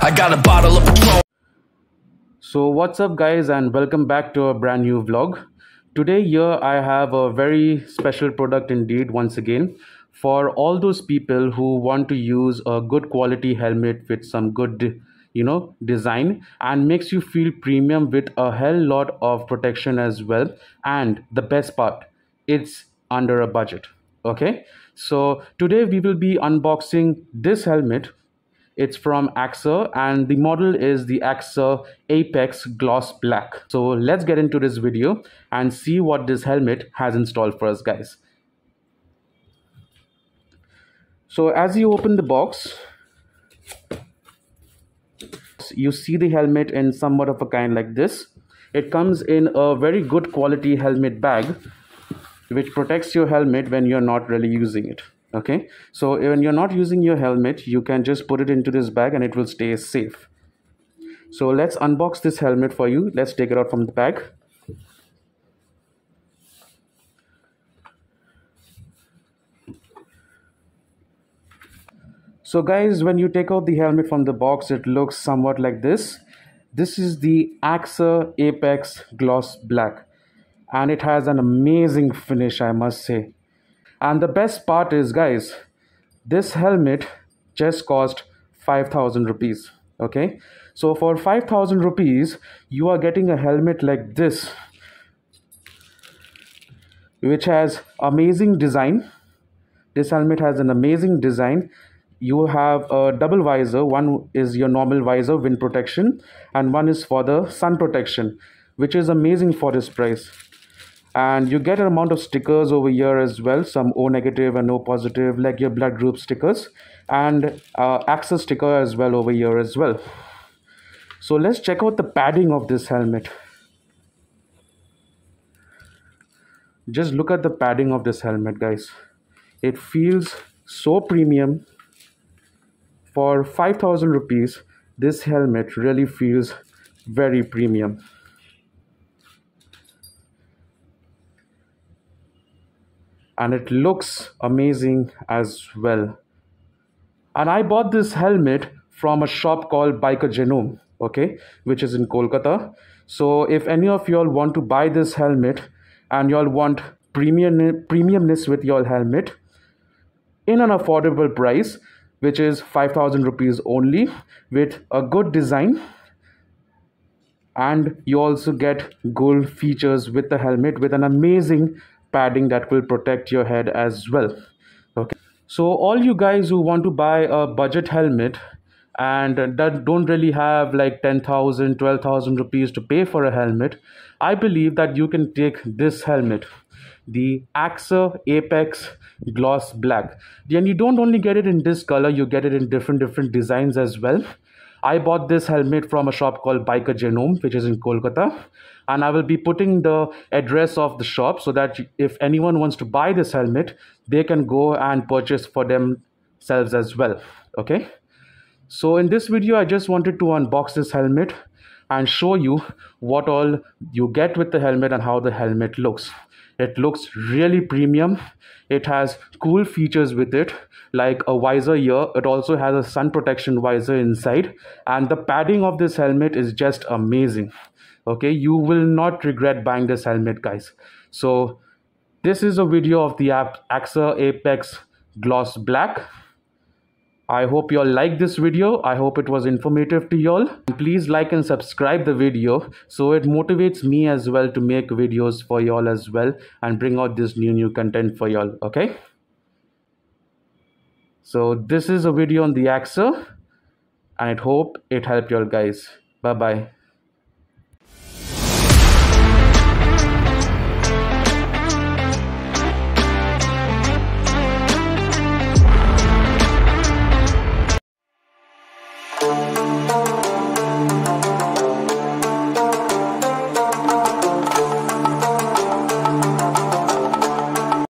I got a bottle of Patron. So what's up guys, and welcome back to a brand new vlog. Today here I have a very special product indeed once again for all those people who want to use a good quality helmet with some good design and makes you feel premium with a hell lot of protection as well. And the best part, it's under a budget. Okay, so today we will be unboxing this helmet. It's from Axor and the model is the Axor Apex Gloss Black. So let's get into this video and see what this helmet has installed for us, guys. So as you open the box, you see the helmet in somewhat of a kind like this. It comes in a very good quality helmet bag which protects your helmet when you're not really using it. Okay, so when you're not using your helmet, you can just put it into this bag and it will stay safe. So let's unbox this helmet for you. Let's take it out from the bag. So guys, when you take out the helmet from the box, it looks somewhat like this. This is the Axor Apex Gloss Black and it has an amazing finish, I must say. And the best part is, guys, this helmet just cost 5,000 rupees. Okay, so for 5,000 rupees, you are getting a helmet like this, which has amazing design. This helmet has an amazing design. You have a double visor. One is your normal visor, wind protection, and one is for the sun protection, which is amazing for this price. And you get an amount of stickers over here as well, some O negative and O positive, like your blood group stickers, and Axor sticker as well over here as well. So let's check out the padding of this helmet. Just look at the padding of this helmet, guys. It feels so premium. For 5,000 rupees, this helmet really feels very premium. And it looks amazing as well. And I bought this helmet from a shop called Genome, okay, which is in Kolkata. So if any of y'all want to buy this helmet and y'all want premiumness with your helmet in an affordable price, which is 5,000 rupees only, with a good design, and you also get gold features with the helmet with an amazing padding that will protect your head as well. Okay, so all you guys who want to buy a budget helmet and that don't really have like 10,000 12,000 rupees to pay for a helmet, I believe that you can take this helmet, the Axor Apex Gloss Black. And you don't only get it in this color, you get it in different designs as well. I bought this helmet from a shop called Genome, which is in Kolkata, and I will be putting the address of the shop so that if anyone wants to buy this helmet, they can go and purchase for themselves as well. Okay, so in this video I just wanted to unbox this helmet and show you what all you get with the helmet and how the helmet looks. It looks really premium. It has cool features with it, like a visor here. It also has a sun protection visor inside, and the padding of this helmet is just amazing. Okay, you will not regret buying this helmet, guys. So this is a video of the Axor Apex Gloss Black. I hope you all like this video. I hope it was informative to y'all. Please like and subscribe the video so it motivates me as well to make videos for y'all as well and bring out this new content for y'all. Okay, so this is a video on the Axor and I hope it helped y'all, guys. Bye bye.